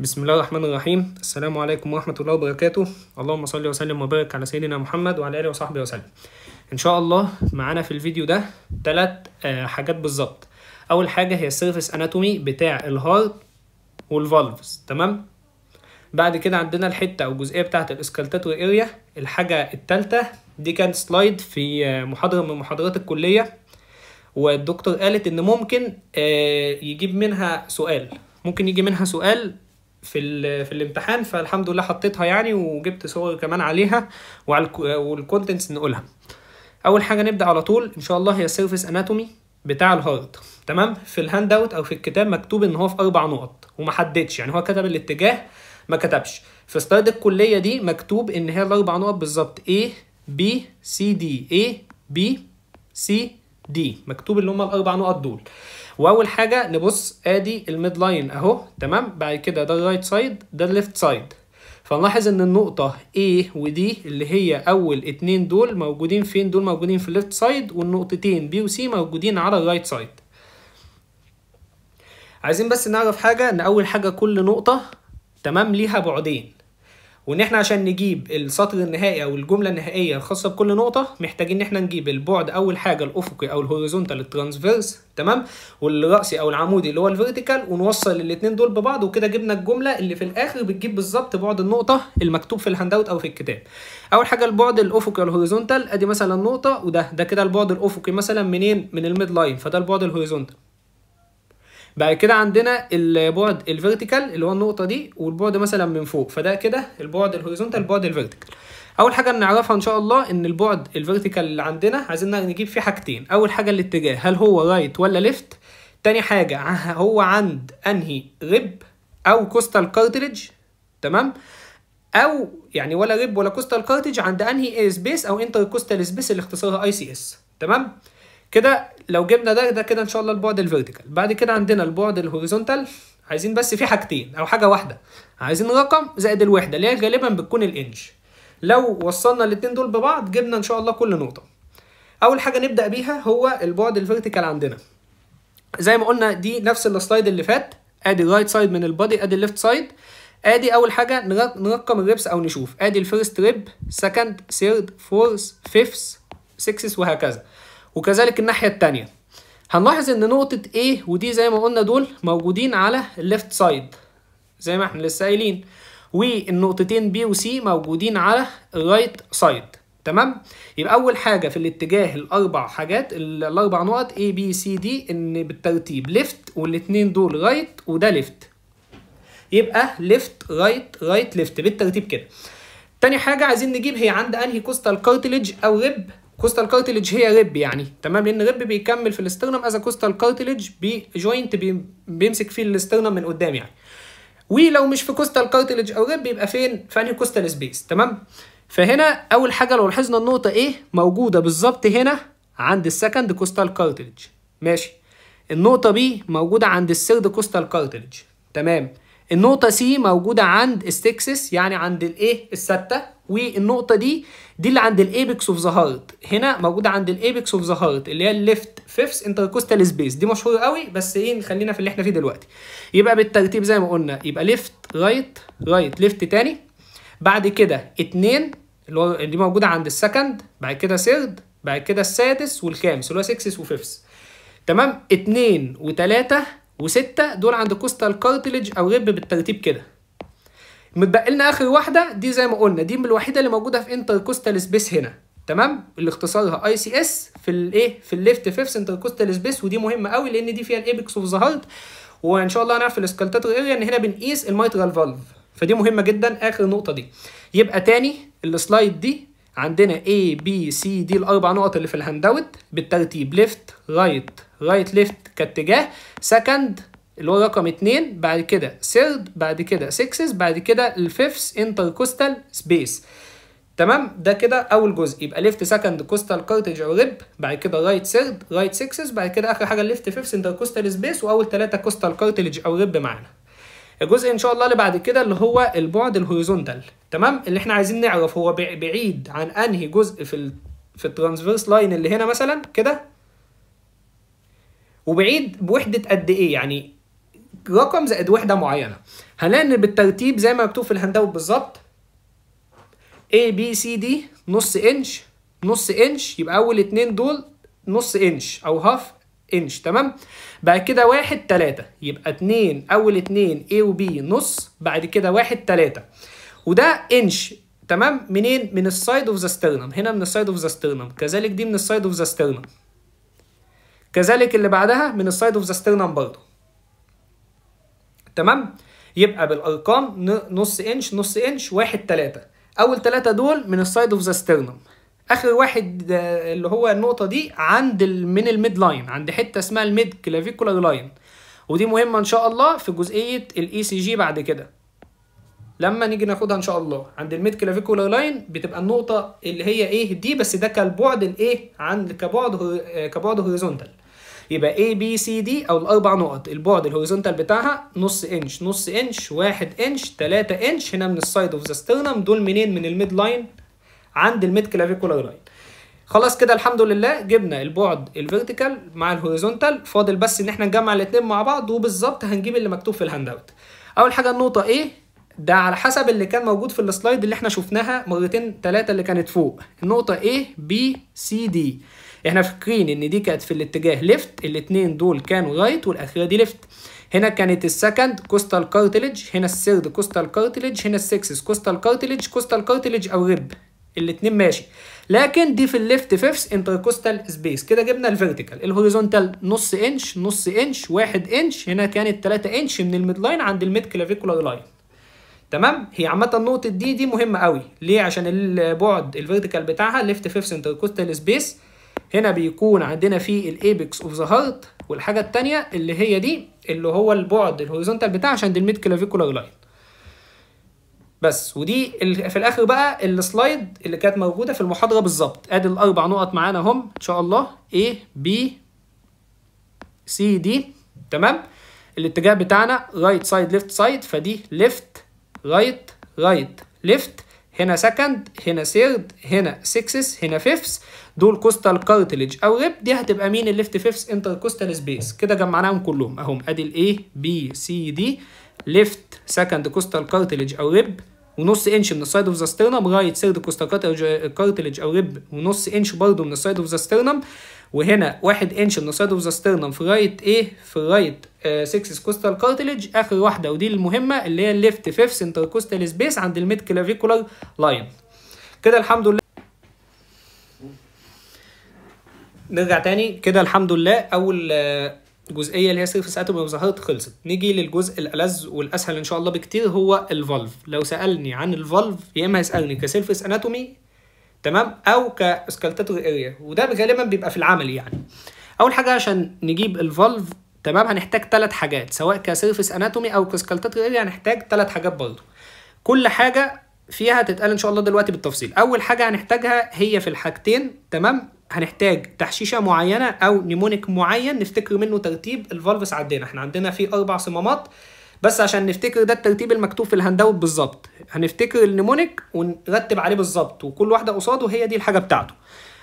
بسم الله الرحمن الرحيم. السلام عليكم ورحمة الله وبركاته. اللهم صل وسلم وبارك على سيدنا محمد وعلى آله وصحبه وسلم. إن شاء الله معانا في الفيديو ده 3 حاجات بالظبط. أول حاجة هي السيرفيس اناتومي بتاع الهارت والفالفز، تمام؟ بعد كده عندنا الحتة أو الجزئية بتاعة الاسكالتاتوري اريا. الحاجة التالتة دي كانت سلايد في محاضرة من محاضرات الكلية، والدكتور قالت إن ممكن يجيب منها سؤال، ممكن يجي منها سؤال في الامتحان، فالحمد لله حطيتها يعني، وجبت صور كمان عليها والكونتنتس نقولها. اول حاجه نبدا على طول ان شاء الله هي السيرفيس اناتومي بتاع الهارت، تمام؟ في الهاند اوت او في الكتاب مكتوب ان هو في 4 نقط وما حددش، يعني هو كتب الاتجاه ما كتبش. في سلايد الكليه دي مكتوب ان هي ال4 نقط بالظبط A B C D A B C D، مكتوب اللي هم ال4 نقط دول. واول حاجه نبص ادي الميد لاين اهو، تمام؟ بعد كده ده الرايت سايد، ده الليفت سايد. فنلاحظ ان النقطه A و D اللي هي اول 2 دول موجودين فين؟ دول موجودين في الليفت سايد، والنقطتين B و C موجودين على الرايت سايد. عايزين بس نعرف حاجه، ان اول حاجه كل نقطه تمام ليها بعدين، وان احنا عشان نجيب السطر النهائي او الجمله النهائيه الخاصه بكل نقطه محتاجين ان احنا نجيب البعد، اول حاجه الافقي او الهوريزونتال الترانسفيرس، تمام؟ والراسي او العمودي اللي هو الفيرتيكال، ونوصل الاثنين دول ببعض، وكده جبنا الجمله اللي في الاخر بتجيب بالظبط بعد النقطه المكتوب في الهاند اوت او في الكتاب. اول حاجه البعد الافقي او الهوريزونتال، ادي مثلا نقطه وده كده البعد الافقي مثلا منين؟ من الميد لاين، فده البعد الهوريزونتال. بعد كده عندنا البعد الفيرتيكال اللي هو النقطه دي، والبعد مثلا من فوق، فده كده البعد الهوريزونتال، البعد الفيرتيكال. اول حاجه نعرفها ان شاء الله ان البعد الفيرتيكال اللي عندنا عايزين نجيب فيه حاجتين. اول حاجه الاتجاه، هل هو رايت ولا ليفت؟ تاني حاجه هو عند انهي ريب او كوستال كارتريج، تمام؟ او يعني ولا ريب ولا كوستال كارتريج، عند انهي سبيس او انتر كوستال سبيس اللي اختصارها ICS، تمام؟ كده لو جبنا ده كده ان شاء الله البعد الفيرتيكال. بعد كده عندنا البعد الهوريزونتال، عايزين بس في حاجتين او حاجه واحده، عايزين رقم زائد الوحده اللي هي غالبا بتكون الانش. لو وصلنا الاثنين دول ببعض جبنا ان شاء الله كل نقطه. اول حاجه نبدا بيها هو البعد الفيرتيكال عندنا. زي ما قلنا دي نفس السلايد اللي فات، ادي الرايت سايد من البادي، ادي الليفت سايد. ادي اول حاجه نرقم الريبس او نشوف، ادي الفيرست ريب، سكند، ثيرد، فورث، فيفث، سكسس، وهكذا. وكذلك الناحيه الثانيه هنلاحظ ان نقطه A ودي زي ما قلنا دول موجودين على الليفت سايد زي ما احنا لسه قايلين، والنقطتين B و C موجودين على الرايت سايد، تمام؟ يبقى اول حاجه في الاتجاه الاربع حاجات الاربع نقط A B C D ان بالترتيب ليفت، والاثنين دول رايت وده ليفت، يبقى ليفت رايت رايت ليفت بالترتيب كده. تاني حاجه عايزين نجيب هي عند انهي كوستال كارتليج او ريب. كوستال كارتليج هي ريب يعني، تمام؟ لان ريب بيكمل في الاسترنم، از كوستال كارتليج جوينت بيمسك فيه الاسترنم من قدام يعني. ولو مش في كوستال كارتليج او ريب يبقى فين؟ في انهي كوستال سبيس، تمام؟ فهنا اول حاجه لو لاحظنا النقطه ايه موجوده بالظبط هنا عند السكند كوستال كارتليج، ماشي. النقطه بي موجوده عند الثيرد كوستال كارتليج، تمام. النقطة سي موجودة عند السكسس يعني عند الايه الستة، والنقطة دي اللي عند الايبكس اوف ذا هارت، هنا موجودة عند الايبكس اوف ذا هارت اللي هي الليفت فيفث انتركوستال سبيس، دي مشهورة قوي بس ايه نخلينا في اللي احنا فيه دلوقتي. يبقى بالترتيب زي ما قلنا، يبقى ليفت رايت رايت ليفت تاني، بعد كده 2 اللي هو دي موجودة عند السكند، بعد كده ثيرد، بعد كده السادس والخامس اللي هو سكسس وفيفث، تمام؟ 2 و3 و6 دول عند كوستال كارتليج او ريب بالترتيب كده. متبقي لنا اخر واحده دي زي ما قلنا، دي الوحيده اللي موجوده في انتر كوستال سبيس هنا، تمام؟ اللي اختصارها ICS في الايه في الليفت فيفث انتر كوستال سبيس، ودي مهمه قوي لان دي فيها الايبكس اوف ذا هارت، وان شاء الله هنعرف في الاسكالتاتور اريا ان هنا بنقيس الميترال فالف، فدي مهمه جدا اخر نقطه دي. يبقى تاني السلايد دي عندنا A B C دي الاربع نقط اللي في الهاند اوت بالترتيب، ليفت رايت رايت ليفت كاتجاه، سكند اللي هو رقم 2، بعد كده ثيرد، بعد كده سكسس، بعد كده الفيفث انتركوستال سبيس، تمام؟ ده كده اول جزء، يبقى ليفت سكند كوستال كارتريج او ريب، بعد كده رايت ثيرد رايت سكسس، بعد كده اخر حاجه الليفت فيفث انتركوستال سبيس، واول 3 كوستال كارتريج او ريب معانا. الجزء ان شاء الله اللي بعد كده اللي هو البعد الهوريزونتال، تمام؟ اللي احنا عايزين نعرف هو بعيد عن انهي جزء في الترانسفيرس لاين اللي هنا مثلا كده، وبعيد بوحده قد ايه، يعني رقم زائد وحده معينه. هنلاقي ان بالترتيب زي ما مكتوب في الهاند بالظبط A B C D نص انش نص انش، يبقى اول اتنين دول نص انش او هاف انش. تمام. بعد كده 1 3 يبقى اتنين، اول اتنين A و B نص، بعد كده 1 3 وده انش. تمام. منين؟ من السايد اوف ذا ستيرنم. هنا من السايد اوف ذا ستيرنم، كذلك دي من السايد اوف ذا ستيرنم، كذلك اللي بعدها من السايد اوف ذا ستيرنم برضه. تمام. يبقى بالارقام نص انش نص انش 1 3. اول 3 دول من السايد اوف ذا ستيرنم، اخر واحد اللي هو النقطه دي عند من الميد لاين، عند حته اسمها الميد كلافيكولار لاين، ودي مهمه ان شاء الله في جزئيه الاي سي جي بعد كده لما نيجي ناخدها ان شاء الله. عند الميد كلافيكولار لاين بتبقى النقطه اللي هي ايه دي، بس ده كالبعد الايه عند كبعد هوريزونتال. يبقى A B C D او الاربع نقط البعد الهوريزونتال بتاعها نص انش نص انش 1 انش 3 انش. هنا من السايد اوف ذا ستيرنم، دول منين؟ من الميد لاين عند الميد كلافيكولار لاين. خلاص كده الحمد لله جبنا البعد الفيرتيكال مع الهوريزونتال، فاضل بس ان احنا نجمع الاثنين مع بعض، وبالظبط هنجيب اللي مكتوب في الهاند اوت. اول حاجه النقطه ايه ده على حسب اللي كان موجود في السلايد اللي احنا شفناها مرتين ثلاثه اللي كانت فوق، النقطه A B C D. احنا فاكرين ان دي كانت في الاتجاه ليفت، الاثنين دول كانوا رايت والاخيره دي ليفت. هنا كانت السكند كوستال كارتلج، هنا الثيرد كوستال كارتلج، هنا السكسس كوستال كارتلج، كوستال كارتلج او ريب، الاثنين ماشي. لكن دي في الليفت فيفث انتركوستال سبيس. كده جبنا الفيرتيكال. الهوريزونتال نص انش نص انش 1 انش، هنا كانت 3 انش من الميد لاين عند الميد كلافيكولار لاين. تمام. هي عامه النقطه دي مهمه قوي. ليه؟ عشان البعد الفيرتيكال بتاعها ليفت فيفث انتركوستال سبيس، هنا بيكون عندنا فيه الايبكس اوف ذا هارت. والحاجه الثانيه اللي هي دي اللي هو البعد الهوريزونتال بتاعها عشان الميد كلافيكولار لاين. بس. ودي في الاخر بقى السلايد اللي كانت موجوده في المحاضره بالظبط. ادي الاربع نقط معانا هم ان شاء الله A B C D. تمام. الاتجاه بتاعنا رايت سايد ليفت سايد، فدي ليفت رايت رايت ليفت. هنا سكند، هنا ثيرد، هنا سكسس، هنا فيفث. دول كوستال كارتلج او ريب. دي هتبقى مين؟ الليفت فيفث انتركوستال سبيس. كده جمعناهم كلهم اهم. ادي الاي بي سي دي، ليفت سكند كوستال كارتلج او ريب ونص انش من السايد اوف ذا ستيرنم، رايت ثيرد كوستال كارتلج او ريب ونص انش برضه من السايد اوف ذا ستيرنم، وهنا 1 انش من السايد اوف ذا ستيرنم في رايت ايه في الرايت 6 كوستال كارتلج. اخر واحده ودي المهمه اللي هي الليفت فيفث انتركوستال سبيس عند الميد كلافيكولار لاين. كده الحمد لله. نرجع تاني كده الحمد لله. اول جزئيه اللي هي سيرفيس اتومي اوف ذا هارت خلصت. نيجي للجزء الالذ والاسهل ان شاء الله بكتير، هو الفالف. لو سالني عن الفالف يا اما هيسالني كسيرفيس اناتومي تمام او كاسكالتاتوري اريا، وده غالبا بيبقى في العمل يعني. اول حاجه عشان نجيب الفالف تمام هنحتاج 3 حاجات، سواء كسيرفيس اناتومي او كاسكالتاتوري اريا هنحتاج 3 حاجات برضه. كل حاجه فيها تتقال ان شاء الله دلوقتي بالتفصيل. اول حاجه هنحتاجها هي في الحاجتين تمام، هنحتاج تحشيشه معينه او نيمونيك معين نفتكر منه ترتيب الفالفس. احنا عندنا فيه 4 صمامات، بس عشان نفتكر ده الترتيب المكتوب في الهاند اوت بالظبط. هنفتكر النيمونيك ونرتب عليه بالظبط، وكل واحده قصاده هي دي الحاجه بتاعته.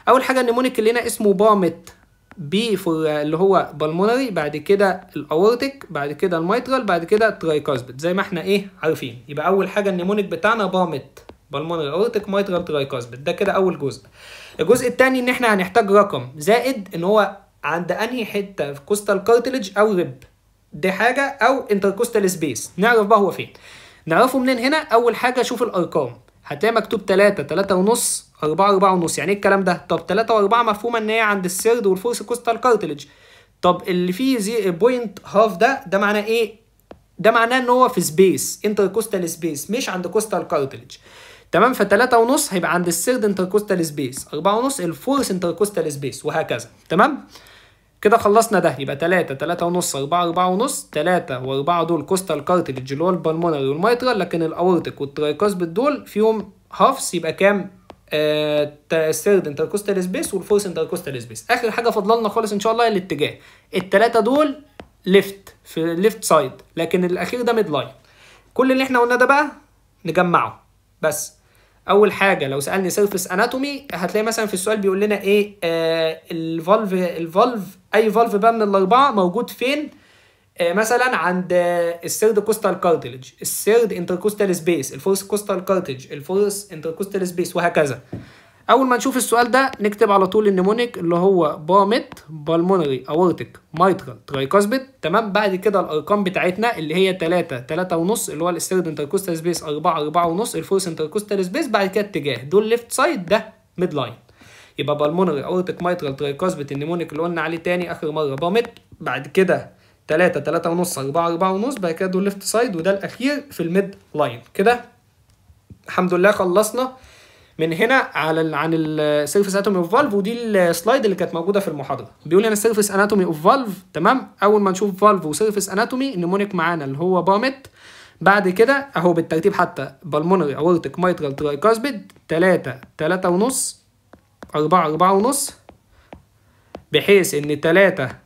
اول حاجه النيمونيك اللي هنا اسمه بامت بي اللي هو بالمونري، بعد كده الاورتيك، بعد كده الميترال، بعد كده الترايكاسبيد زي ما احنا ايه عارفين. يبقى اول حاجه النيمونيك بتاعنا بامت بالمونري اورتيك ميترال ترايكاسبيد. ده كده اول جزء. الجزء الثاني ان احنا هنحتاج رقم زائد ان هو عند انهي حته في كوستال كارتلج او ريب، دي حاجه او انتركوستال سبيس. نعرف بقى هو فين. نعرفه منين؟ هنا اول حاجه شوف الارقام، هتلاقي مكتوب 3 3 ونص 4 4 ونص. يعني ايه الكلام ده؟ طب 3 و4 مفهومه ان هي عند السيرد والفورس كوستال كارتلج. طب اللي فيه بوينت هاف ده معناه ايه؟ ده معناه ان هو في سبيس انتركوستال سبيس مش عند كوستال كارتلج. تمام. ف3 ونص هيبقى عند السيرد انتركوستال سبيس، 4 ونص الفورس انتركوستال سبيس، وهكذا. تمام. كده خلصنا ده. يبقى 3 3 ونص 4 4 ونص. 3 و4 دول كوستال كارتلج اللي هو البلمونري والميترال، لكن الاورتيك والترايكاسبيد دول فيهم هافس. يبقى كام؟ السيرد انتركوستال سبيس والفورس انتركوستال سبيس. اخر حاجه فاضله خالص ان شاء الله الاتجاه. ال3 دول ليفت في ليفت سايد، لكن الاخير ده ميد لاين. كل اللي احنا قلناه ده بقى نجمعه بس. اول حاجه لو سالني سيرفيس اناتومي هتلاقي مثلا في السؤال بيقول لنا ايه الفالف اي فالف بقى من الاربعه موجود فين مثلا عند الثيرد كوستال كارتلج، الثيرد انتركوستال سبيس، الفورث كوستال كارتلج، الفورث انتركوستال سبيس، وهكذا. اول ما نشوف السؤال ده نكتب على طول النمونيك اللي هو بامت بالمونري اورتيك مايترال ترايكاسبيد. تمام. بعد كده الارقام بتاعتنا اللي هي 3 3 ونص اللي هو الثيرد انتركوستال سبيس، 4 4 ونص الفورث انتركوستال سبيس. بعد كده اتجاه دول ليفت سايد، ده ميد لاين. يبقى بالمونري اورتيك مايترال ترايكاسبيد النمونيك اللي قلنا عليه تاني اخر مره بامت. بعد كده 3 3 ونص 4 4 ونص. بعد كده دول ليفت سايد، وده الاخير في الميد لاين. كده الحمد لله خلصنا من هنا عن السيرفيس اناتومي اوف فالف. ودي السلايد اللي كانت موجوده في المحاضره. بيقول لنا السيرفيس اناتومي اوف فالف. تمام. اول ما نشوف فالف وسيرفيس اناتومي النمونيك معانا اللي هو بامت. بعد كده اهو بالترتيب حتى بالمونري اورتيك مايترال ترايكاسبيد 3 3 ونص 4 4 ونص، بحيث ان 3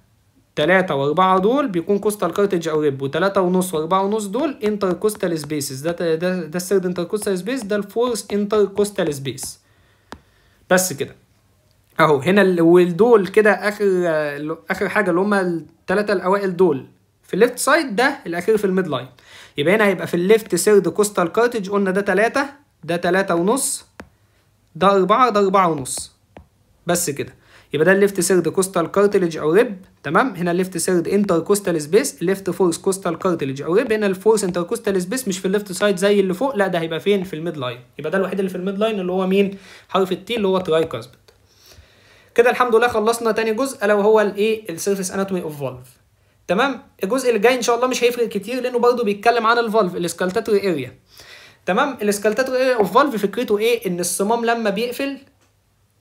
و4 دول بيكون كوستال كارتج او ريب، و3 ونص و4 ونص دول انتر كوستال سبيسز. ده الثيرد انتر كوستال سبيس، ده الفورث انتر كوستال سبيس. بس كده اهو هنا والدول كده اخر حاجه اللي هم الثلاثه الاوائل دول في الليفت سايد، ده الاخير في الميد لاين. يبقى هنا هيبقى في الليفت ثيرد كوستال كارتج قلنا ده 3، ده 3 ونص، ده 4، ده 4 ونص. بس كده يبقى ده الليفت سيرد كوستال كارتلج او ريب. تمام. هنا الليفت سيرد انتر كوستال سبيس، الليفت فورث كوستال كارتلج او ريب. هنا الفورث انتر كوستال سبيس مش في الليفت سايد زي اللي فوق، لا ده هيبقى فين؟ في الميد لاين. يبقى ده الوحيد اللي في الميد لاين اللي هو مين؟ حرف التي اللي هو ترايكاسبيد. كده الحمد لله خلصنا تاني جزء الا وهو الايه؟ السيرفيس اناتومي اوف فالف. تمام. الجزء اللي جاي ان شاء الله مش هيفرق كتير لانه برضه بيتكلم عن الفالف، الاسكالتاتوري اريا. تمام. الاسكالتاتوري اريا اوف فالف فكرته ايه؟ ان الصمام لما بيقفل،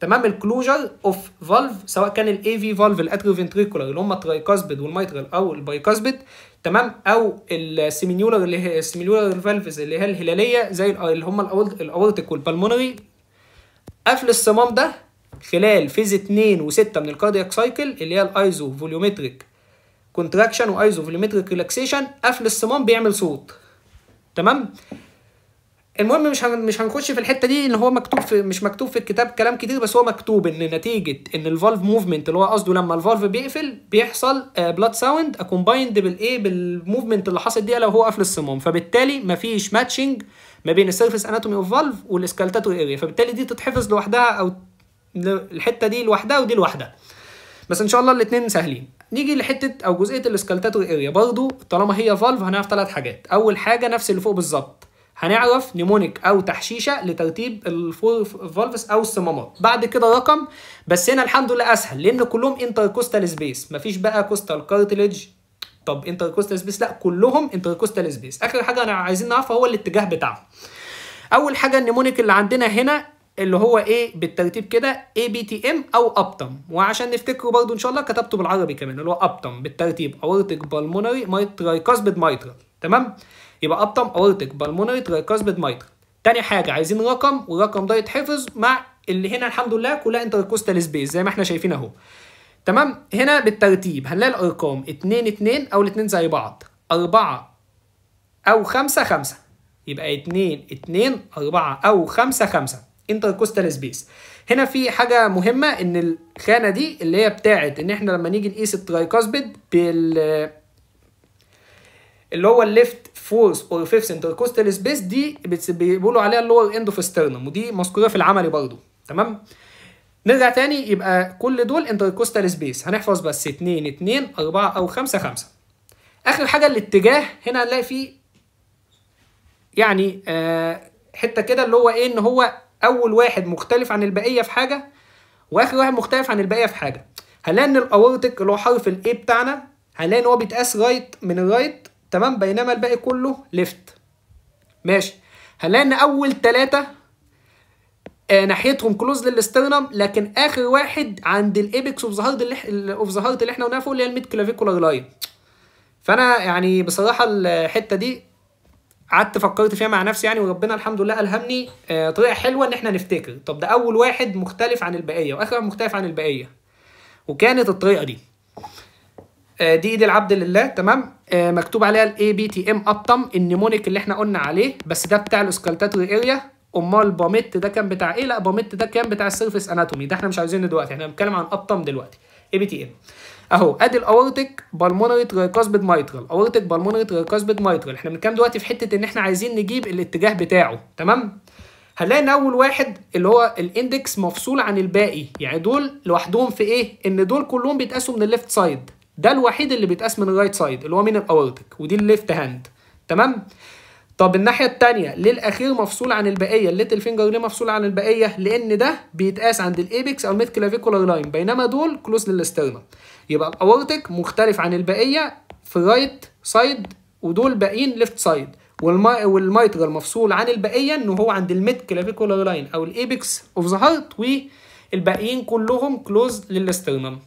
تمام، الكلوجر اوف فالف سواء كان الاي في فالف الاتريوفنتريكولار اللي هم الترايكاسبيد والمايترال او البايكاسبيد، تمام، او السيمينيولار اللي هي السيمينيولار فالفز اللي هي الهلاليه زي اللي هم الاورتيك والبالمونري. قفل الصمام ده خلال فيز 2 و6 من الكاردياك سايكل اللي هي الايزو فوليومتريك كونتراكشن وايزو فوليومتريك ريلاكسيشن، قفل الصمام بيعمل صوت. تمام. المهم مش هنخش في الحته دي ان هو مكتوب مش مكتوب في الكتاب كلام كتير، بس هو مكتوب ان نتيجه ان الفالف موفمنت اللي هو قصده لما الفالف بيقفل بيحصل بلاد ساوند اكومبايند بالايه؟ بالموفمنت اللي حصل دي لو هو قفل الصمام، فبالتالي مفيش ماتشنج ما بين السيرفيس اناتومي اوف فالف والاسكالتاتوري اريا، فبالتالي دي تتحفظ لوحدها او الحته دي لوحدها ودي لوحدها. بس ان شاء الله الاثنين سهلين. نيجي لحته او جزئيه الاسكالتاتوري اريا برضو طالما هي فالف هنعرف 3 حاجات. اول حاجه نفس اللي فوق بالظبط، هنعرف نيمونيك او تحشيشه لترتيب الفور فالفز او الصمامات. بعد كده رقم، بس هنا الحمد لله اسهل لان كلهم انتركوستال سبيس، مفيش بقى كوستال كارتلج. طب انتركوستال سبيس؟ لا كلهم انتركوستال سبيس. اخر حاجه انا عايزين نعرفها هو الاتجاه بتاعهم. اول حاجه النيمونيك اللي عندنا هنا اللي هو ايه بالترتيب كده؟ اي بي تي ام او ابتم. وعشان نفتكره برضو ان شاء الله كتبته بالعربي كمان اللي هو ابتم بالترتيب اورتيك بالمونري ترايكاسبيد مايترال. تمام. يبقى ابتم اورتيك بالمونري ترايكاسبيد مايترال. تاني حاجه عايزين رقم، والرقم ده يتحفظ مع اللي هنا الحمد لله كلها انتركوستال سبيس زي ما احنا شايفين اهو. تمام. هنا بالترتيب هنلاقي الارقام 2 2 او الاثنين زي بعض، 4 او 5 5. يبقى 2 2 4 او 5 5 انتركوستال سبيس. هنا في حاجه مهمه ان الخانه دي اللي هي بتاعه ان احنا لما نيجي نقيس الترايكاسبيد اللي هو الليفت فورث اور فيفث انتركوستال سبيس دي بيقولوا عليها اللور اند اوف سترنم، ودي مذكوره في العملي برضو. تمام. نرجع تاني، يبقى كل دول انتركوستال سبيس. هنحفظ بس 2 2 4 او 5 5. اخر حاجه الاتجاه، هنا هنلاقي فيه يعني حته كده اللي هو ايه؟ ان هو اول واحد مختلف عن البقيه في حاجه واخر واحد مختلف عن البقيه في حاجه. هنلاقي ان الاورتيك اللي هو حرف الاي بتاعنا هنلاقي ان هو بيتقاس رايت من الرايت، تمام، بينما الباقي كله ليفت. ماشي. هنلاقي ان اول 3 ناحيتهم كلوز للاسترنم، لكن اخر واحد عند الايبكس اوف ذا هارت اللي احنا قلناها فوق اللي هي الميد كلافيكولار لاين. فانا يعني بصراحه الحته دي قعدت فكرت فيها مع نفسي يعني، وربنا الحمد لله الهمني طريقه حلوه ان احنا نفتكر طب ده اول واحد مختلف عن البقيه واخر واحد مختلف عن البقيه، وكانت الطريقه دي. دي ايد العبد لله. تمام. مكتوب عليها الاي بي تي ام ابتم النيمونيك اللي احنا قلنا عليه، بس ده بتاع الاسكالتاتوري اريا. امال باميت ده كان بتاع ايه؟ لا باميت ده كان بتاع السيرفيس اناتومي، ده احنا مش عايزينه دلوقتي، احنا بنتكلم عن ابتم دلوقتي. اي بي تي ام. اهو ادي الاورتيك بالمونري ترايكاسبيد مايترال، اورتيك بالمونري ترايكاسبيد مايترال. احنا بنتكلم دلوقتي في حته ان احنا عايزين نجيب الاتجاه بتاعه، تمام. هنلاقي ان اول واحد اللي هو الاندكس مفصول عن الباقي، يعني دول لوحدهم في ايه؟ ان دول كلهم بيتقاسوا من الليفت سايد، ده الوحيد اللي بيتقاس من الرايت سايد اللي هو من الاورتيك، ودي الليفت هاند، تمام. طب الناحيه الثانيه ليه الاخير مفصول عن البقيه؟ الليتل فينجر ليه مفصول عن البقيه؟ لان ده بيتقاس عند الايبكس او الميد كلافيكولار لاين، بينما دول كلوز للاسترنم. يبقى الاورتيك مختلف عن البقيه في الرايت سايد، ودول باقيين ليفت سايد. والمايترال مفصول عن البقيه ان هو عند الميد كلافيكولار لاين او الايبكس اوف ذا هارت، والباقيين كلهم كلوز للاسترنم.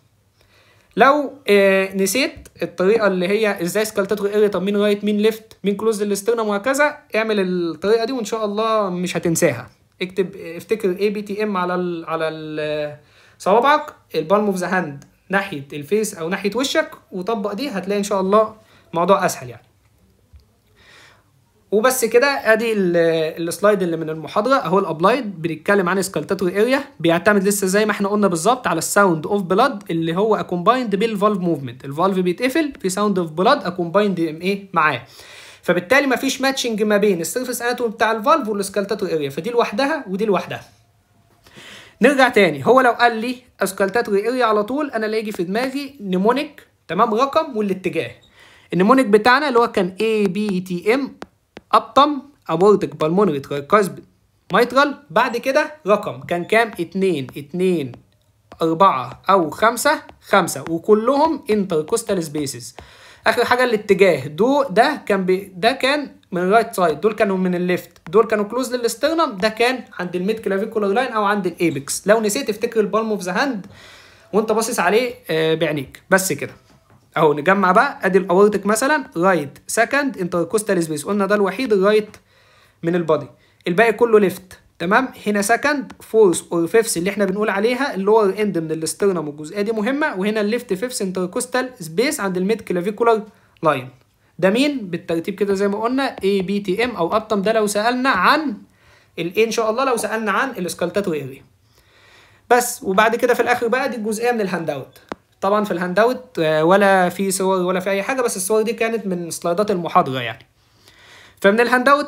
لو نسيت الطريقه اللي هي ازاي سكالتاتوري اريا، طب مين رايت مين ليفت مين كلوز للاسترنم وهكذا، اعمل الطريقه دي وان شاء الله مش هتنساها. افتكر اي بي تي ام على صوابعك، البالم اوف ذا هاند ناحيه الفيس او ناحيه وشك، وطبق دي هتلاقي ان شاء الله الموضوع اسهل يعني. وبس كده، ادي السلايد اللي من المحاضره اهو. الابلايد بنتكلم عن سكالتاتوري اريا، بيعتمد لسه زي ما احنا قلنا بالظبط على الساوند اوف بلاد اللي هو اكومبايند بالفالف موفمنت. الفالف بيتقفل في ساوند اوف بلاد اكومبايند ايه معاه، فبالتالي مفيش ماتشنج ما بين السيرفيس اناتومي بتاع الفالف والسكالتاتوري اريا، فدي لوحدها ودي لوحدها. نرجع تاني، هو لو قال لي سكالتاتوري اريا على طول انا اللي يجي في دماغي نيمونيك، تمام، رقم والاتجاه. النيمونيك بتاعنا اللي هو كان اي بي تي ام ابطم ابورتك بالمونري ترايكاسبيد مايترال. بعد كده رقم كان كام؟ 2 2 4 او 5 5، وكلهم انتركوستال سبيسز. اخر حاجه الاتجاه، ده كان من الرايت سايد، دول كانوا من الليفت، دول كانوا كلوز للاسترنم، ده كان عند الميد كلافيكولار لاين او عند الايبكس. لو نسيت افتكر البالم اوف ذا هاند وانت باصص عليه بعينيك. بس كده اهو. نجمع بقى، ادي الاورتيك مثلا رايت سكند انتركوستال سبيس، قلنا ده الوحيد الرايت من البادي، الباقي كله ليفت، تمام. هنا سكند فورث اور فيفث اللي احنا بنقول عليها اللور اند من الاسترنم، والجزئيه دي مهمه. وهنا الليفت فيفث انتركوستال سبيس عند الميد كلافيكولار لاين. ده مين بالترتيب كده زي ما قلنا؟ اي بي تي ام او ابطم، ده لو سالنا عن الايه ان شاء الله، لو سالنا عن السكالتاتوري اريا بس. وبعد كده في الاخر بقى دي الجزئيه من الهاند اوت. طبعا في الهاند اوت ولا في صور ولا في اي حاجه، بس الصور دي كانت من سلايدات المحاضره يعني. فمن الهاند اوت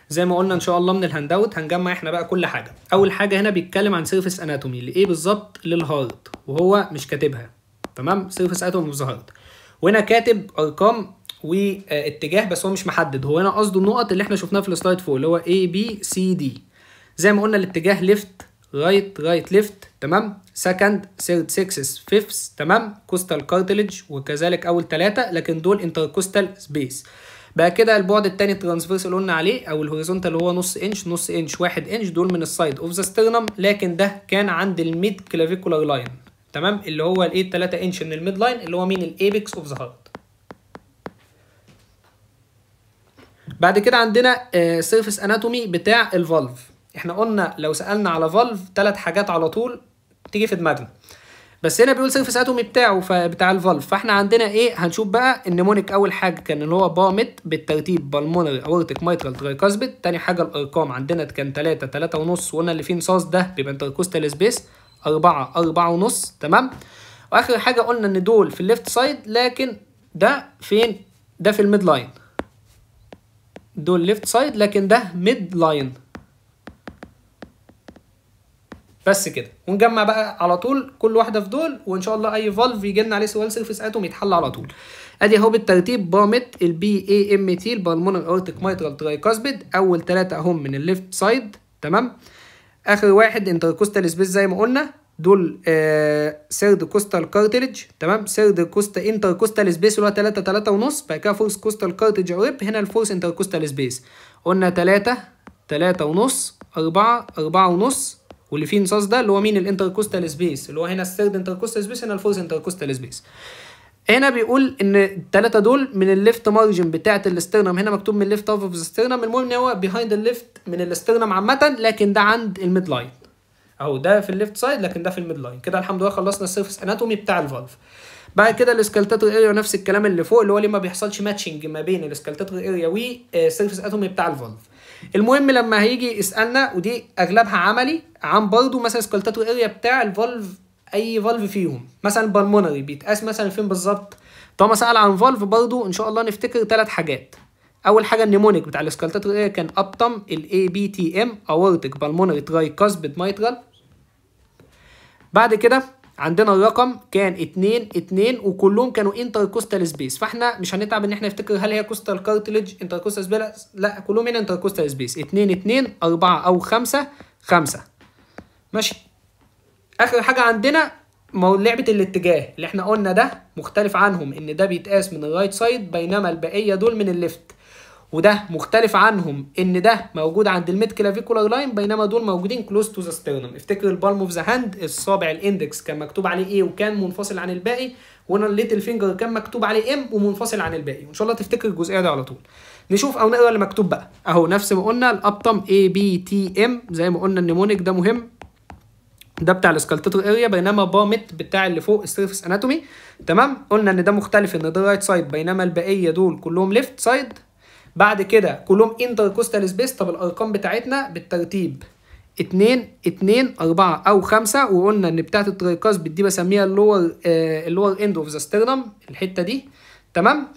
زي ما قلنا ان شاء الله من الهاند اوت هنجمع احنا بقى كل حاجه. اول حاجه هنا بيتكلم عن سيرفيس اناتومي لايه بالظبط؟ للهارت، وهو مش كاتبها، تمام. سيرفيس اناتومي اوف ذا هارت، وهنا كاتب ارقام واتجاه بس هو مش محدد. هو هنا قصده النقط اللي احنا شفناها في السلايد فوق اللي هو A B C D. زي ما قلنا الاتجاه ليفت رايت رايت ليفت، تمام. سكند ثيرد سكسس فيفث، تمام. كوستال كارتلج وكذلك اول 3، لكن دول انتركوستال سبيس. بقى كده البعد الثاني الترانسفيرس اللي قلنا عليه او الهوريزونتال اللي هو نص انش نص انش 1 انش، دول من السايد اوف ذا سترنم، لكن ده كان عند الميد كلافيكولار لاين، تمام. اللي هو الايه 3 انش من الميد لاين اللي هو مين؟ الايبكس اوف ذا هارت. بعد كده عندنا سيرفيس اناتومي بتاع الفالف. احنا قلنا لو سالنا على فالف 3 حاجات على طول تيجي في دماغنا، بس هنا بيقول سيرفيس اناتومي بتاع الفالف. فاحنا عندنا ايه؟ هنشوف بقى النيمونيك. اول حاجه كان اللي هو بامت بالترتيب بالمونري اورتيك مايترال ترايكاسبيد. تاني حاجه الارقام عندنا كان 3 3 ونص، وقلنا اللي فيه نصاص ده بيبقى انتركوستال سبيس 4 4 ونص، تمام. واخر حاجه قلنا ان دول في الليفت سايد، لكن ده فين؟ ده في الميد لاين. دول ليفت سايد لكن ده ميد لاين. بس كده. ونجمع بقى على طول كل واحده في دول، وان شاء الله اي فالف يجي لنا عليه سؤال سيرفيس اتوم يتحل على طول. ادي اهو بالترتيب بامت البي اي ام تي البالمونر اورتيك مايترال ترايكاسبيد. اول 3 اهم من الليفت سايد، تمام. اخر واحد انتركوستال سبيس زي ما قلنا، دول سيرد كوستال كارتلج، تمام. سيرد كوستا انتركوستال سبيس اللي هو 3 3 ونص. بعد كده فورس كوستال كارتلج ريب، هنا الفورس انتركوستال سبيس قلنا 3 3 ونص 4 4 ونص، واللي فيه نصاص ده اللي هو مين؟ الانتركوستال سبيس، اللي هو هنا الثيرد انتركوستال سبيس، هنا الفورث انتركوستال سبيس. هنا بيقول ان الثلاثه دول من الليفت مارجن بتاعه الاسترنم، هنا مكتوب من الليفت هاف اوف الاسترنم، المهم ان هو بيهايند الليفت من الاسترنم عامه، لكن ده عند الميد لاين اهو. ده في الليفت سايد لكن ده في الميد لاين. كده الحمد لله خلصنا السيرفيس اناتومي بتاع الفالف. بعد كده السكالتاتوري اريا نفس الكلام اللي فوق، اللي هو ليه ما بيحصلش ماتشنج ما بين السكالتاتوري اريا والسيرفيس اناتومي بتاع الفالف. المهم لما هيجي يسالنا، ودي اغلبها عملي عن برضه مثلا سكالتاتوري اريا بتاع الفالف اي فالف فيهم. مثلا البلمونري بيتقاس مثلا فين بالظبط؟ طالما سأل عن فالف برضو ان شاء الله نفتكر 3 حاجات. اول حاجه النيمونيك بتاع الاسكالتاتور كان ابطم الاي بي تي ام اورتك بالمونري ترايكاسبيد مايترال. بعد كده عندنا الرقم كان 2 وكلهم كانوا انتركوستال سبيس، فاحنا مش هنتعب ان احنا نفتكر هل هي كوستال كارتليج انتركوستال سبيس، لا كلهم هنا انتركوستال سبيس. 2 4 او 5 5 ماشي. اخر حاجه عندنا لعبه الاتجاه اللي احنا قلنا ده مختلف عنهم، ان ده بيتقاس من الرايت سايد بينما البقيه دول من الليفت، وده مختلف عنهم ان ده موجود عند الميد كلافيكولار لاين بينما دول موجودين كلوز تو ذا ستيرنم. افتكر البالم اوف ذا هاند، الصابع الاندكس كان مكتوب عليه ايه وكان منفصل عن الباقي، وهنا الليتل فينجر كان مكتوب عليه ام ومنفصل عن الباقي، وان شاء الله تفتكر الجزئيه دي على طول. نشوف او نقرا اللي مكتوب بقى اهو، نفس ما قلنا الابطم اي بي تي ام زي ما قلنا النيمونيك ده مهم، ده بتاع الاسكالتاتور اريا، بينما بامت بتاع اللي فوق السيرفس اناتومي. تمام، قلنا ان ده مختلف ان ده رايت سايد بينما البقيه دول كلهم ليفت سايد. بعد كده كلهم انتركوستال سبيس. طب الارقام بتاعتنا بالترتيب 2 4 او 5، وقلنا ان بتاعت الترايكاسبيد دي بسميها اللور اند اوف ذا ستيرنم، الحته دي. تمام،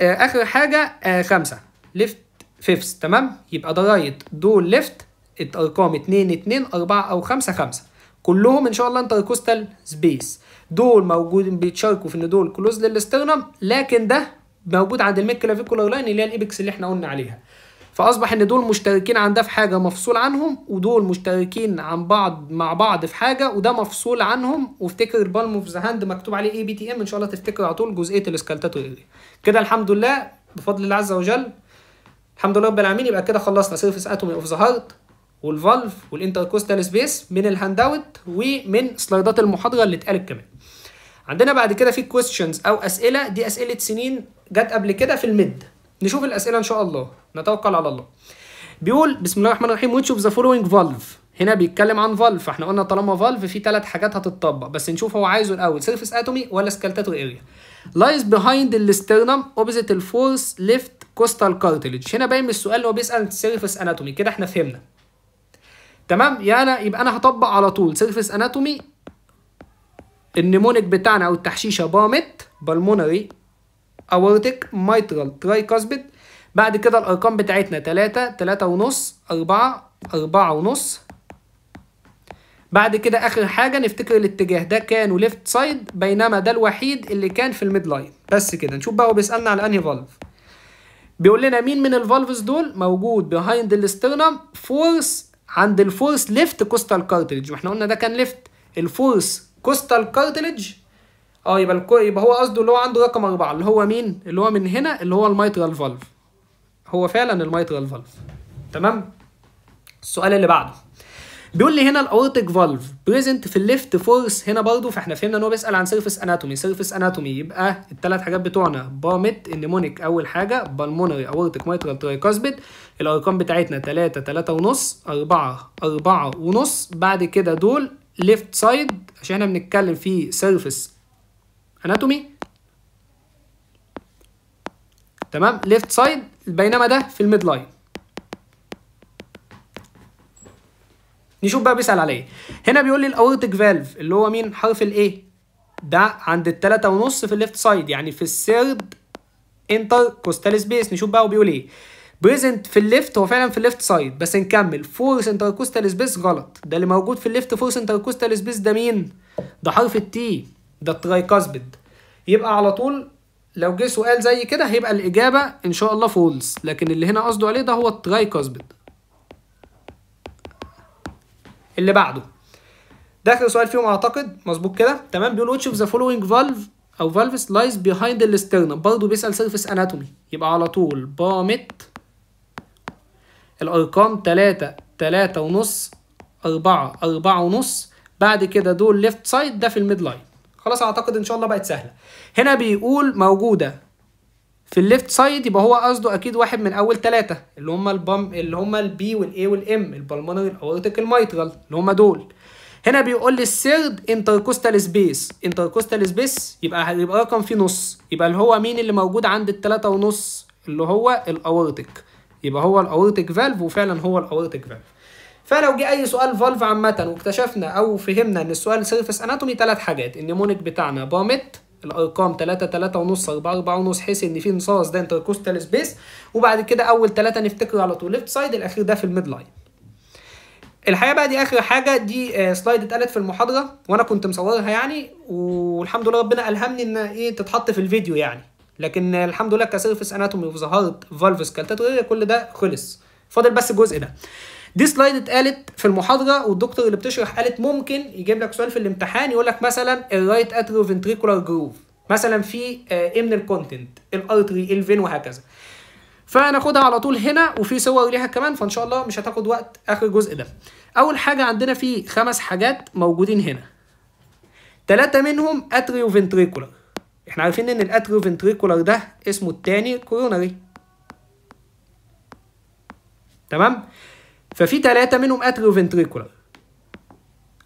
اخر حاجه 5 ليفت فيفث. تمام، يبقى ده رايت دول ليفت، الارقام 2 4 او 5 5 كلهم ان شاء الله انتركوستال سبيس. دول موجودين بيتشاركوا في ان دول كلوز للسترنم، لكن ده موجود عند الميد كلافيكولار لاين اللي هي الايبكس اللي احنا قلنا عليها. فاصبح ان دول مشتركين عن ده في حاجه مفصول عنهم، ودول مشتركين عن بعض مع بعض في حاجه وده مفصول عنهم. وافتكر البالم اوف ذا هاند مكتوب عليه اي بي تي ام، ان شاء الله تفتكر على طول جزئيه الاسكالتاتور اريا. كده الحمد لله بفضل الله عز وجل، الحمد لله رب العالمين. يبقى كده خلصنا سيرفيس اتومي اوف ذا هارت والفالف والانتركوستال سبيس من الهاند اوت ومن سلايدات المحاضره اللي اتقالت كمان. عندنا بعد كده في كويستشنز او اسئله، دي اسئله سنين جت قبل كده في الميد. نشوف الاسئله ان شاء الله، نتوكل على الله. بيقول بسم الله الرحمن الرحيم which of the following valve، هنا بيتكلم عن فالف، فاحنا قلنا طالما فالف في 3 حاجات هتطبق، بس نشوف هو عايزه الاول سيرفيس اتومي ولا سكالتاتور اريا. lies behind السترنم opposite الفورس ليفت كوستال كارتليج. هنا باين من السؤال اللي هو بيسال سيرفيس اناتومي، كده احنا فهمنا. تمام، يبقى انا هطبق على طول سيرفيس اناتومي. النيمونيك بتاعنا او التحشيشه بامت بالمونري اورتيك مايترال ترايكاسبيد. بعد كده الارقام بتاعتنا 3 ونص 4 ونص. بعد كده اخر حاجه نفتكر الاتجاه ده كانوا ليفت سايد بينما ده الوحيد اللي كان في الميد لاين. بس كده نشوف بقى هو بيسالنا على انهي فالف. بيقول لنا مين من الفالفز دول موجود بيهايند الاسترنم فورس عند الفورس ليفت كوستال كارتليج، واحنا قلنا ده كان ليفت الفورس كوستال كارتليج. يبقى هو قصده اللي هو عنده رقم 4 اللي هو مين؟ اللي هو من هنا اللي هو الميترال فالف، هو فعلا الميترال فالف. تمام، السؤال اللي بعده بيقول لي هنا الاورتيك فالف بريزنت في الليفت فورس هنا برضو، فاحنا فهمنا ان هو بيسال عن سيرفيس اناتومي. سيرفيس اناتومي يبقى ال3 حاجات بتوعنا بامت النيمونيك اول حاجه بالمونري اورتيك ميترال ترايكاسبيد. الارقام بتاعتنا 3 ونص 4 ونص. بعد كده دول ليفت سايد عشان احنا بنتكلم في سيرفيس اناتومي. تمام، ليفت سايد بينما ده في الميد لاين. نشوف بقى بيسأل على ايه. هنا بيقول لي الاورتيك فالف اللي هو مين؟ حرف الايه ده عند 3 ونص في الليفت سايد، يعني في الثيرد انتر كوستال سبيس. نشوف بقى هو بيقول ايه. بريزنت في الليفت، هو فعلا في الليفت سايد، بس نكمل فورس انتر كوستال سبيس غلط. ده اللي موجود في الليفت فورس انتر كوستال سبيس ده مين؟ ده حرف التي، ده الترايكاسبيد. يبقى على طول لو جه سؤال زي كده هيبقى الاجابه ان شاء الله فولس، لكن اللي هنا قصده عليه ده هو الترايكاسبيد. اللي بعده ده اخر سؤال فيهم اعتقد، مظبوط كده؟ تمام، بيقول which of the following valve او valves lies behind the sternum، برضه بيسال سيرفيس اناتومي. يبقى على طول بامت الارقام 3 ونص 4 ونص. بعد كده دول ليفت سايد، ده في الميد لاين. خلاص اعتقد ان شاء الله بقت سهله. هنا بيقول موجوده في الليفت سايد، يبقى هو قصده اكيد واحد من اول 3 اللي هم البي والاي والام، البلمونري الاورتيك الميترال اللي هم دول. هنا بيقول لي الثيرد انتركوستال سبيس. انتركوستال سبيس يبقى رقم فيه نص، يبقى اللي هو مين اللي موجود عند ال3 ونص؟ اللي هو الاورتيك، يبقى هو الاورتيك فالف، وفعلا هو الاورتيك فالف. فلو جه اي سؤال فالف عامه واكتشفنا او فهمنا ان السؤال سيرفس اناتومي، 3 حاجات: النيمونيك بتاعنا بامت، الارقام 3 3 ونص 4 4 ونص، حيث ان في انصاص ده انتركوستال سبيس، وبعد كده اول 3 نفتكر على طول ليفت سايد، الاخير ده في الميد لاين. الحقيقه بقى دي اخر حاجه، دي سلايد اتقالت في المحاضره وانا كنت مصورها يعني، والحمد لله ربنا الهمني ان ايه تتحط في الفيديو يعني، لكن الحمد لله كسيرفس اناتومي وظهرت فالفس كالتاتوريا كل ده خلص، فاضل بس الجزء ده. دي سلايد اتقالت في المحاضره، والدكتور اللي بتشرح قالت ممكن يجيب لك سؤال في الامتحان يقول لك مثلا الرايت اتريو فنتريكولار جروف مثلا في ايه من الكونتنت، الارتري، الفين، وهكذا. فناخدها على طول هنا، وفي صور ليها كمان، فان شاء الله مش هتاخد وقت اخر الجزء ده. اول حاجه عندنا في 5 حاجات موجودين هنا، 3 منهم اتريو فنتريكولار. احنا عارفين ان الاتريو فنتريكولار ده اسمه الثاني كوروناري، تمام؟ ففي 3 منهم اتريو فنتريكولار،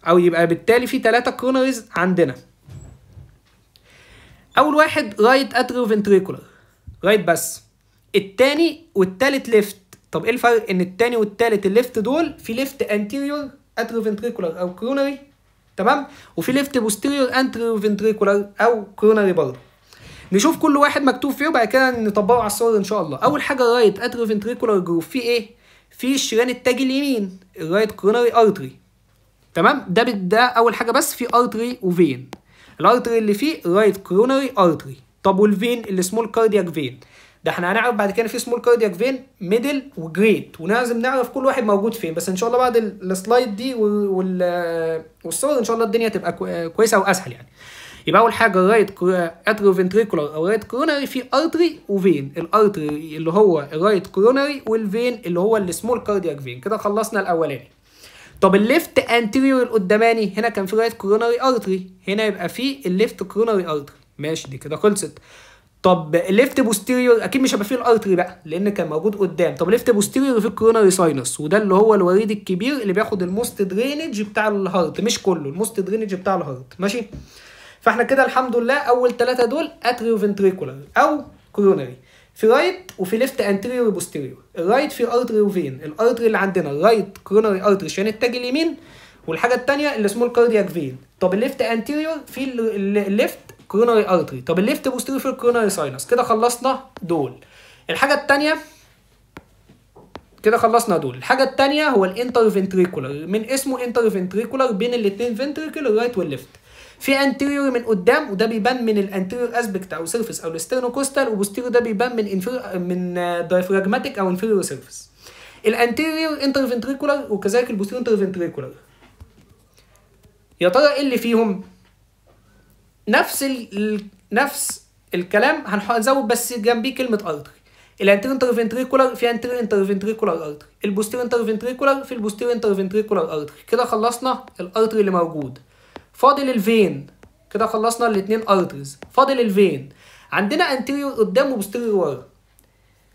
او يبقى بالتالي في 3 كوروناريز عندنا. اول واحد رايت اتريو فنتريكولار، رايت بس. التاني والتالت ليفت. طب ايه الفرق ان التاني والتالت الليفت دول؟ في ليفت انتيريور اتريو فنتريكولار او كوروناري، تمام، وفي ليفت بوستيريور انتريو فنتريكولار او كوروناري برضه. نشوف كل واحد مكتوب فيه وبعد كده نطبقه على الصور ان شاء الله. اول حاجه رايت اتريو فنتريكولار جروف، فيه ايه؟ في الشريان التاجي اليمين، الرايت كوروناري ارتري، تمام؟ ده اول حاجه، بس في ارتري وفين. الارتري اللي فيه رايت كوروناري ارتري. طب والفين اللي سمول كاردياك فين، ده احنا هنعرف بعد كده في سمول كاردياك فين، ميدل وجريت، ولازم نعرف كل واحد موجود فين، بس ان شاء الله بعد السلايد دي والصور ان شاء الله الدنيا تبقى كويسه واسهل يعني. يبقى اول حاجه رايت اتريو فنتريكولار او رايت كوروناري في ارتري وفين، الارتري اللي هو الرايت كوروناري والفين اللي هو السمول كاردياك فين. كده خلصنا الاولاني. طب الليفت انتيريور القداماني، هنا كان في رايت كوروناري ارتري، هنا يبقى في الليفت كوروناري ارتري، ماشي دي كده خلصت. طب الليفت بوستيريور اكيد مش هيبقى فيه الارتري بقى لان كان موجود قدام. طب الليفت بوستيريور في الكوروناري ساينس، وده اللي هو الوريد الكبير اللي بياخد الموست درينج بتاع الهارت، مش كله، الموست درينج بتاع الهارت، ماشي. فاحنا كده الحمد لله اول 3 دول اتريو فنتريكولار او كوروناري، في رايت وفي ليفت انتيريور وبوستيريور. الرايت في ارتري وفين، الارتري اللي عندنا الرايت كوروناري ارتري عشان التاج اليمين، والحاجه الثانيه اللي سمول كاردياك فين. طب الليفت انتيريور في الليفت كوروناري ارتري. طب الليفت بوستيريور في الكوروناري ساينس. كده خلصنا دول. الحاجه الثانيه كده خلصنا دول. الحاجه الثانيه هو الانتر فنتريكولار، من اسمه انتر فنتريكولار بين الاثنين فنتريكل الرايت والليفت. في انتيريور من قدام وده بيبان من الانتيريور اسبكت او سيرفيس او الاسترنوكوستال، وبوستيريور ده بيبان من دايفراجماتيك او انفيريور سيرفيس. الانتيريور انتر فنتريكولار وكذلك البوستيريور انتر فنتريكولار. يا ترى ايه اللي فيهم؟ نفس الكلام، هنزود بس جنبيه كلمه ارتري. الانتيريور انتر فنتريكولار في انتيريور انتر فنتريكولار ارتري، البوستيريور انتر فنتريكولار في البوستيريور انتر فنتريكولار ارتري. كده خلصنا الارتري اللي موجود. فاضل الفين. كده خلصنا الاثنين ارتريز، فاضل الفين. عندنا انتيريور قدام وبوستيريور ورا.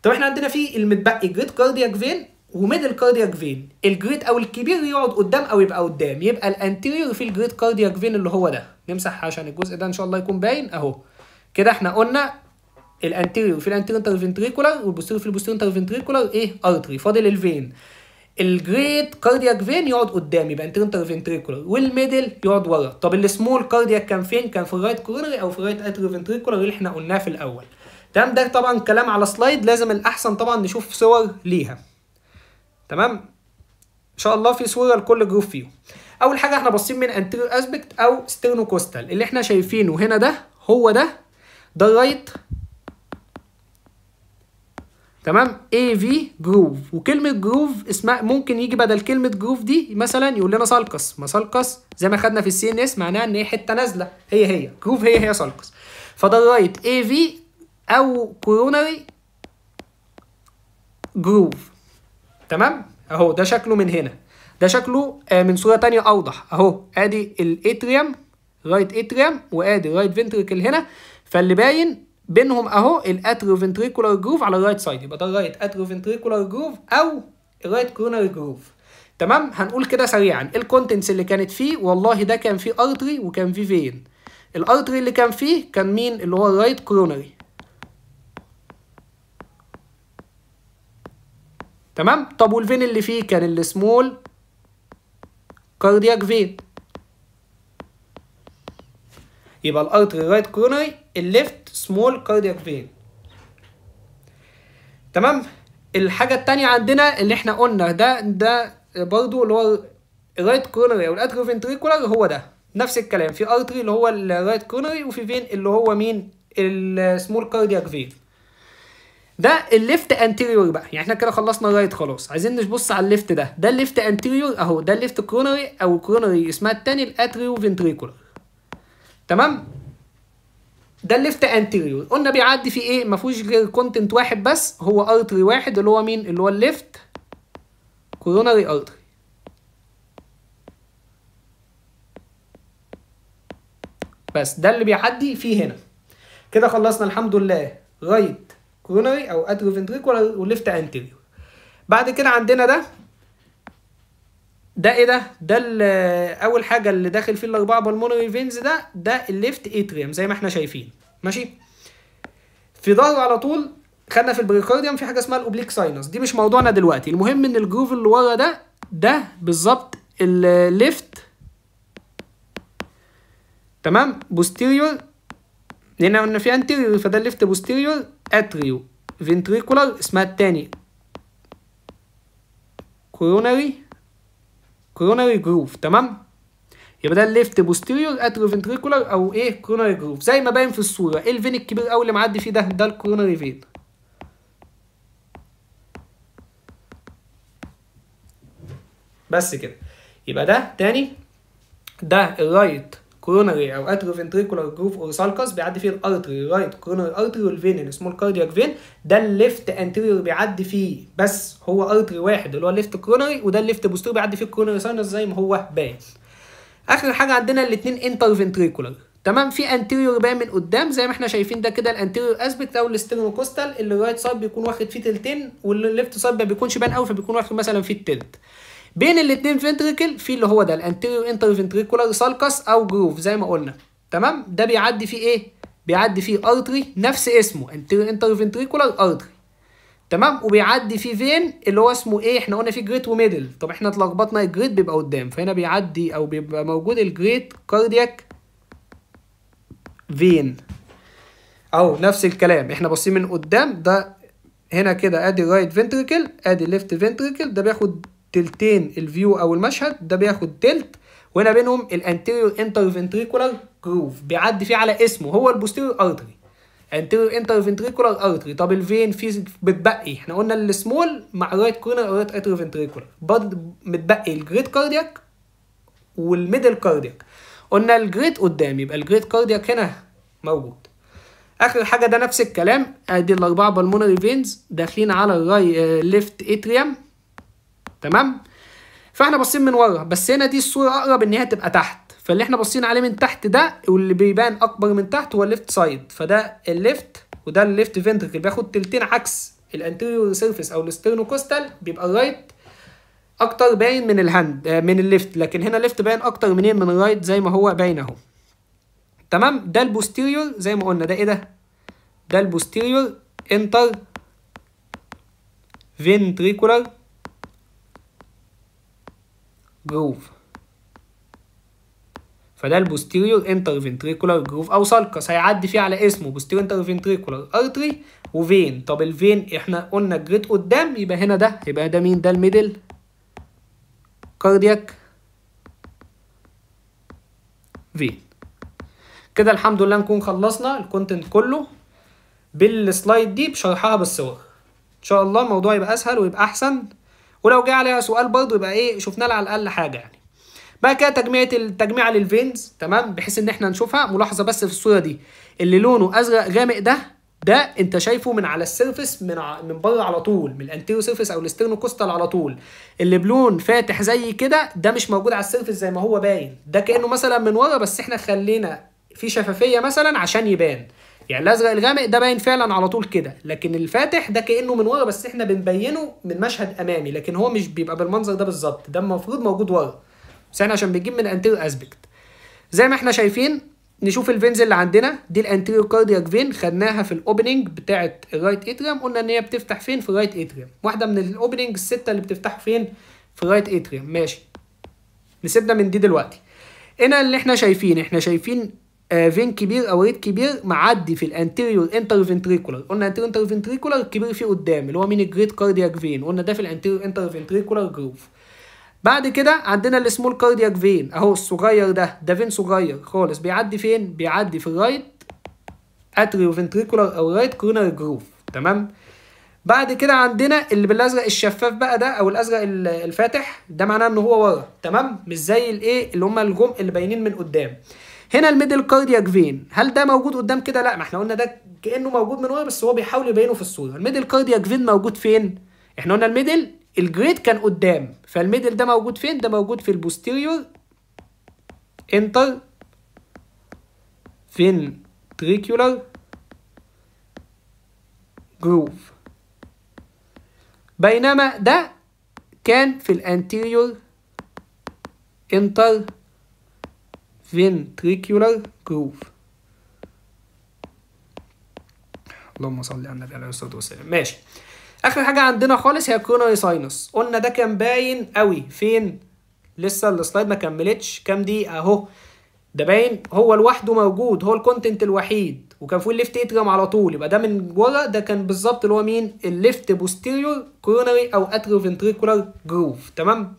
طب احنا عندنا في المتبقي جريت كاردياك فين وميدل كاردياك فين. الجريت او الكبير يقعد قدام او يبقى قدام، يبقى الانتيريور في الجريت كاردياك فين اللي هو ده. نمسح عشان الجزء ده ان شاء الله يكون باين اهو. كده احنا قلنا الانتيريور في الانتيريور انتر فنتريكولار والبوستيريور في البوستيريور انتر فنتريكولار ايه ارتري. فاضل الفين. الجريت كاردياك فين يقعد قدام يبقى انتيريور انتر فنتريكولار، والميدل يقعد ورا. طب السمول كاردياك كان فين؟ كان في الرايت كورونري او في الرايت اتريو فنتريكولار اللي احنا قلناه في الاول. تمام. ده طبعا كلام على سلايد، لازم الاحسن طبعا نشوف صور ليها. تمام. ان شاء الله في صوره لكل جروب فيهم. اول حاجه احنا باصين من انتيريور اسبكت او ستيرنوكوستال، اللي احنا شايفينه هنا ده هو ده الرايت، تمام، اي في جروف. وكلمه جروف اسمها ممكن يجي بدل كلمه جروف دي مثلا يقول لنا سالكس، ما سالكس زي ما خدنا في السي ان اس معناها ان هي حته نازله، هي جروف، هي سالكس. فده الرايت اي في او كوروناري جروف. تمام. اهو ده شكله من هنا، ده شكله من صوره تانية اوضح. اهو ادي الاتريوم، رايت اتريوم، وادي رايت فنتريكل هنا، فاللي باين بينهم اهو الاتريو فنتريكولار جروف على الرايت سايد، يبقى ده الرايت اتريو فنتريكولار جروف او الرايت كوروناري جروف. تمام. هنقول كده سريعا الكونتنتس اللي كانت فيه. والله ده كان فيه ارتري وكان فيه فين. الارتري اللي كان فيه كان مين؟ اللي هو الرايت كوروناري. تمام. طب والفين اللي فيه كان السمول كاردياك فين. يبقى الارتري رايت كورونري، الليفت سمول كاردياك فين. تمام. الحاجه الثانيه عندنا اللي احنا قلنا ده برضو اللي هو الرايت كورونري او الاتريو فنتريكولار، هو ده نفس الكلام، في ارتري اللي هو الرايت كورونري وفي فين اللي هو مين السمول كاردياك فين. ده الليفت انتيريور بقى، يعني احنا كده خلصنا الرايت خلاص، عايزين نبص على الليفت. ده الليفت انتيريور اهو، ده الليفت كورونري او كورونري اسمها الثاني الاتريو فنتريكولار. تمام. ده الليفت انتيريور قلنا بيعدي فيه ايه؟ ما فيهوش غير كونتنت واحد بس، هو ارتري واحد اللي هو مين؟ اللي هو الليفت كورونري ارتري. بس ده اللي بيعدي فيه هنا. كده خلصنا الحمد لله رايت كورونري او اتريو فنتريكولار وليفت انتيريور. بعد كده عندنا ده ايه ده اول حاجه اللي داخل فيه الاربعه بالمونري فينز، ده الليفت اتريوم زي ما احنا شايفين. ماشي. في ظهره على طول خدنا في البريكارديوم في حاجه اسمها الاوبليك ساينس، دي مش موضوعنا دلوقتي. المهم ان الجروف اللي ورا ده بالظبط الليفت. تمام. بوستيريور، لان قلنا في انتيريور، فده الليفت بوستيريور اتريو فنتريكولار، اسمها التاني كوروناري جروف. تمام. يبقى ده الليفت بوستيريور اتريو فنتريكولار او ايه كوروناري جروف، زي ما باين في الصوره. ايه الفين الكبير قوي اللي معدي فيه ده الكوروناري فين. بس كده. يبقى ده تاني، ده الرايت كوروناري او اتريو فنتريكولار جروف اور سالكس، بيعدي فيه الارتري رايت كوروناري ارتري والفين السمول كاردياك فين. ده الليفت انتيريور بيعدي فيه بس هو ارتري واحد اللي هو الليفت كوروناري، وده الليفت بوستيريور بيعدي فيه الكوروناري ساينس زي ما هو باين. اخر حاجه عندنا الاثنين انتر فنتريكولار. تمام. في انتيريور باين من قدام زي ما احنا شايفين ده كده الانتيريور اسبكت او الاسترنوكوستال، اللي الرايت سايد بيكون واخد فيه تلتين والليفت سايد ما بيكونش باين قوي فبيكون واخد مثلا فيه التلت. بين الاثنين فنتريكل في اللي هو ده الانتيريور انتر فنتريكولار سالكس او جروف زي ما قلنا. تمام. ده بيعدي فيه ايه؟ بيعدي فيه ارتري نفس اسمه انتيريور انتر فنتريكولار ارتري. تمام. وبيعدي فيه فين اللي هو اسمه ايه؟ احنا قلنا فيه جريت وميدل، طب احنا اتلخبطنا، الجريت بيبقى قدام، فهنا بيعدي او بيبقى موجود الجريت كاردياك فين. او نفس الكلام احنا باصين من قدام، ده هنا كده ادي الرايت فنتريكل ادي الليفت فنتريكل، ده بياخد تلتين الفيو او المشهد، ده بياخد تلت، وهنا بينهم الانتيريور انتر فنتريكولار جروف بيعدي فيه على اسمه هو البوستيريور ارتري انتيريور انتر فنتريكولار ارتري. طب الفين في بتبقي، احنا قلنا السمول مع الرايت كورنر او رايت اتريو فنتريكولار، برضه متبقي الجريت كاردياك والميدل كاردياك. قلنا الجريت قدام يبقى الجريت كاردياك هنا موجود. اخر حاجه ده نفس الكلام، ادي الاربعه بالمونري فينز داخلين على الراي ليفت اتريوم. تمام. فاحنا باصين من ورا، بس هنا دي الصوره اقرب ان هي تبقى تحت، فاللي احنا باصين عليه من تحت ده واللي بيبان اكبر من تحت هو الليفت سايد، فده الليفت وده الليفت فنتركل بياخد تلتين عكس الانتيريور سيرفيس او الاسترنوكوستال، بيبقى الرايت اكتر باين من الهاند من الليفت، لكن هنا الليفت باين اكتر منين؟ من الرايت زي ما هو باين اهو. تمام. ده البوستيريور زي ما قلنا، ده ايه ده البوستيريور انتر فنتريكولار جروف، فده البوستيريور انتر فنتريكولار جروف او سالكس، هيعدي فيه على اسمه بوستيريور انتر فنتريكولار ارتري وفين. طب الفين احنا قلنا جريت قدام، يبقى هنا ده يبقى ده مين؟ ده الميدل كاردياك فين. كده الحمد لله نكون خلصنا الكونتنت كله بالسلايد دي بشرحها بالصور. ان شاء الله الموضوع يبقى اسهل ويبقى احسن، ولو جه عليها سؤال برضه يبقى ايه شفنا لها على الاقل حاجه يعني. بقى كده تجميع للفينز. تمام. بحيث ان احنا نشوفها ملاحظه بس في الصوره دي، اللي لونه ازرق غامق ده انت شايفه من على السيرفس من بره على طول، من الانتيرو سيرفس او الاسترنوكوستال على طول. اللي بلون فاتح زي كده ده مش موجود على السيرفس زي ما هو باين، ده كانه مثلا من ورا بس احنا خلينا في شفافيه مثلا عشان يبان. يعني الازرق الغامق ده باين فعلا على طول كده، لكن الفاتح ده كانه من ورا بس احنا بنبينه من مشهد امامي، لكن هو مش بيبقى بالمنظر ده بالظبط، ده المفروض موجود ورا، بس احنا عشان بنجيب من الانتيريور اسبكت. زي ما احنا شايفين نشوف الفينز اللي عندنا، دي الانتيريور كاردياك فين خدناها في الاوبننج بتاعه الرايت اتريوم، قلنا ان هي بتفتح فين؟ في الرايت اتريوم، واحده من الاوبننج السته اللي بتفتحوا فين؟ في الرايت اتريوم. ماشي. نسيبنا من دي دلوقتي. هنا اللي احنا شايفين فين كبير او ريد كبير معدي في الانتيريور انترفنتريكولار. قلنا انتيريور انترفنتريكولار الكبير فيه قدام اللي هو مين؟ الجريت كاردياك فين. قلنا ده في الانتيريور انترفنتريكولار جروف. بعد كده عندنا السمول كاردياك فين اهو الصغير ده فين صغير خالص بيعدي فين؟ بيعدي في الرايت اتريوفنتريكولار او رايت كورونر جروف. تمام. بعد كده عندنا اللي بالازرق الشفاف بقى ده او الازرق الفاتح ده معناه ان هو ورا. تمام. مش زي الايه اللي هم الجم اللي باينين من قدام. هنا الميدل كاردياك فين، هل ده موجود قدام كده؟ لا، ما احنا قلنا ده كانه موجود من ورا بس هو بيحاول يبينه في الصوره. الميدل كاردياك فين موجود فين؟ احنا قلنا الميدل الجريد كان قدام، فالميدل ده موجود فين؟ ده موجود في البوستيريور انتر فينتريكولار جروف، بينما ده كان في الانتيريور انتر فينتريكولار جروف. اللهم صل على النبي عليه الصلاه والسلام. ماشي. اخر حاجه عندنا خالص هي الكوروناري ساينس. قلنا ده كان باين قوي فين؟ لسه السلايد ما كملتش كام دقيقه اهو. ده باين هو لوحده موجود، هو الكونتنت الوحيد، وكان فوق الليفت اتريوم على طول. يبقى ده من ورا ده كان بالظبط اللي هو مين؟ الليفت بوستيريور كوروناري او اتريو فنتريكولار جروف. تمام.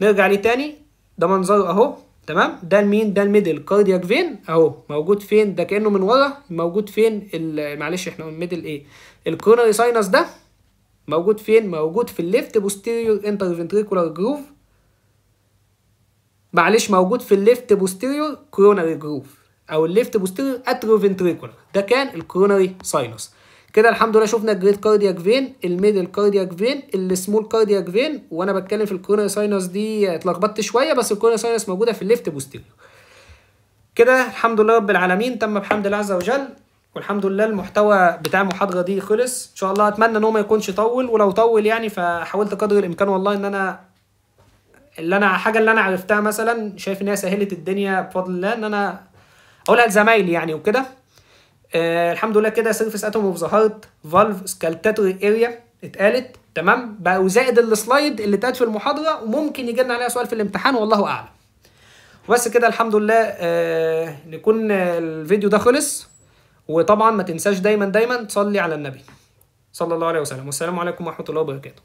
نرجع ليه تاني. ده منظره اهو. تمام. ده المين؟ ده الميدل كاردياك فين اهو موجود فين؟ ده كانه من ورا موجود فين؟ معلش احنا الميدل ايه؟ الكوروناري ساينس ده موجود فين؟ موجود في الليفت بوستيريور انتر فنتريكولار جروف. معلش موجود في الليفت بوستيريور كوروناري جروف او الليفت بوستيريور اتريو فنتريكولار. ده كان الكوروناري ساينس. كده الحمد لله شفنا الجريت كاردياك فين، الميدل كاردياك فين، السمول كاردياك فين. وانا بتكلم في الكوروناري ساينس دي اتلخبطت شويه، بس الكوروناري ساينس موجوده في الليفت بوستيريور. كده الحمد لله رب العالمين تم بحمد الله عز وجل. والحمد لله المحتوى بتاع المحاضره دي خلص. ان شاء الله اتمنى ان هو ما يكونش طول، ولو طول يعني فحاولت قدر الامكان والله ان انا حاجه اللي انا عرفتها مثلا شايف ان هي سهلت الدنيا بفضل الله ان انا اقولها لزمايلي يعني وكده. الحمد لله كده سيرفيس اتوم اوف ذا هارت فالف سكالتاتوري اريا اتقالت. تمام بقى، وزائد السلايد اللي اتقالت في المحاضره وممكن يجي لنا عليها سؤال في الامتحان والله اعلم. وبس كده الحمد لله نكون الفيديو ده خلص. وطبعا ما تنساش دايما تصلي على النبي صلى الله عليه وسلم. والسلام عليكم ورحمه الله وبركاته.